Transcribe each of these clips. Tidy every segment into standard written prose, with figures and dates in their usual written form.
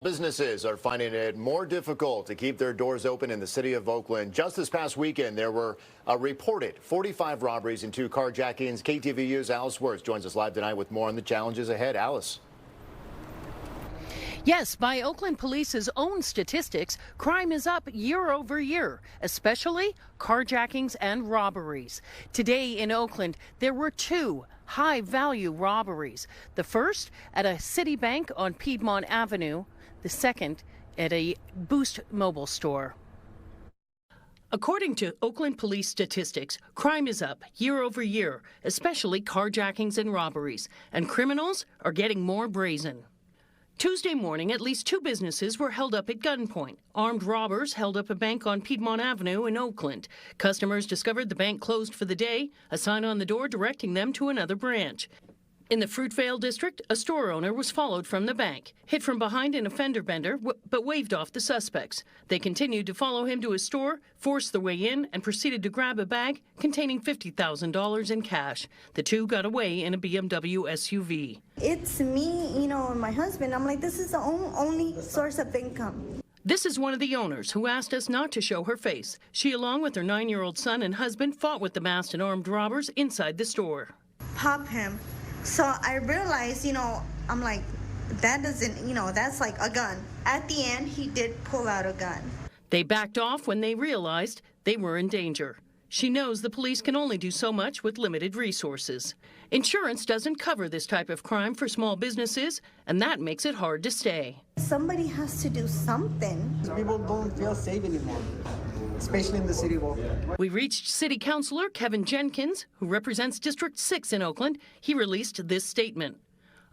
Businesses are finding it more difficult to keep their doors open in the city of Oakland. Just this past weekend, there were reported 45 robberies and 2 carjackings. KTVU's Alice Wirtz joins us live tonight with more on the challenges ahead. Alice. Yes, by Oakland Police's own statistics, crime is up year over year, especially carjackings and robberies. Today in Oakland, there were 2 high-value robberies. The first at a city bank on Piedmont Avenue, the second at a Boost mobile store. According to Oakland Police statistics, crime is up year over year, especially carjackings and robberies, and criminals are getting more brazen. Tuesday morning, at least 2 businesses were held up at gunpoint. Armed robbers held up a bank on Piedmont Avenue in Oakland. Customers discovered the bank closed for the day, a sign on the door directing them to another branch. In the Fruitvale district, a store owner was followed from the bank, hit from behind in a fender bender, but waved off the suspects. They continued to follow him to his store, forced their way in, and proceeded to grab a bag containing $50,000 in cash. The 2 got away in a BMW SUV. It's me, and my husband. I'm like, this is the only source of income. This is one of the owners who asked us not to show her face. She, along with her 9-year-old son and husband, fought with the masked and armed robbers inside the store. Pop him. So I realized, I'm like, that doesn't, that's like a gun. At the end, he did pull out a gun. They backed off when they realized they were in danger. She knows the police can only do so much with limited resources. Insurance doesn't cover this type of crime for small businesses, and that makes it hard to stay. Somebody has to do something. People don't feel safe anymore, especially in the city of Oakland. We reached City Councilor Kevin Jenkins, who represents District 6 in Oakland. He released this statement.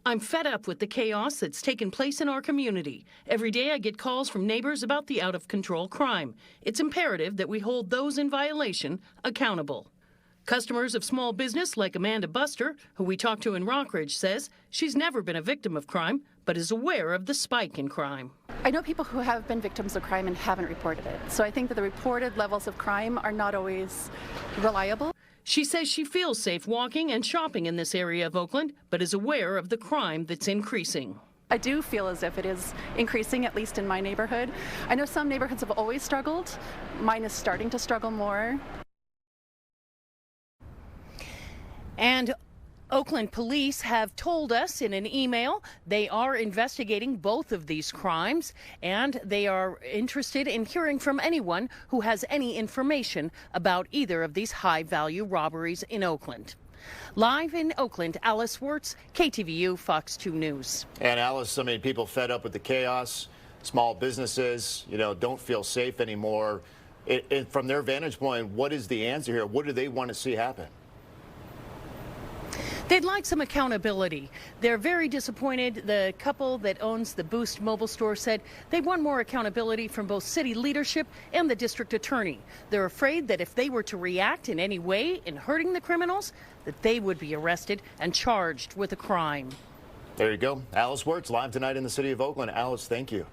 I'm fed up with the chaos that's taken place in our community. Every day I get calls from neighbors about the out-of-control crime. It's imperative that we hold those in violation accountable. Customers of small business like Amanda Buster, who we talked to in Rockridge, says she's never been a victim of crime, but is aware of the spike in crime. I know people who have been victims of crime and haven't reported it. So I think that the reported levels of crime are not always reliable. She says she feels safe walking and shopping in this area of Oakland, but is aware of the crime that's increasing. I do feel as if it is increasing, at least in my neighborhood. I know some neighborhoods have always struggled. Mine is starting to struggle more. And Oakland police have told us in an email they are investigating both of these crimes, and they are interested in hearing from anyone who has any information about either of these high-value robberies in Oakland. Live in Oakland, Alice Wirtz, KTVU, Fox 2 News. And Alice, people fed up with the chaos. Small businesses, don't feel safe anymore. From their vantage point, what is the answer here? What do they want to see happen? They'd like some accountability. They're very disappointed. The couple that owns the Boost mobile store said they want more accountability from both city leadership and the district attorney. They're afraid that if they were to react in any way in hurting the criminals, that they would be arrested and charged with a crime. There you go. Alice Wirtz live tonight in the city of Oakland. Alice, thank you.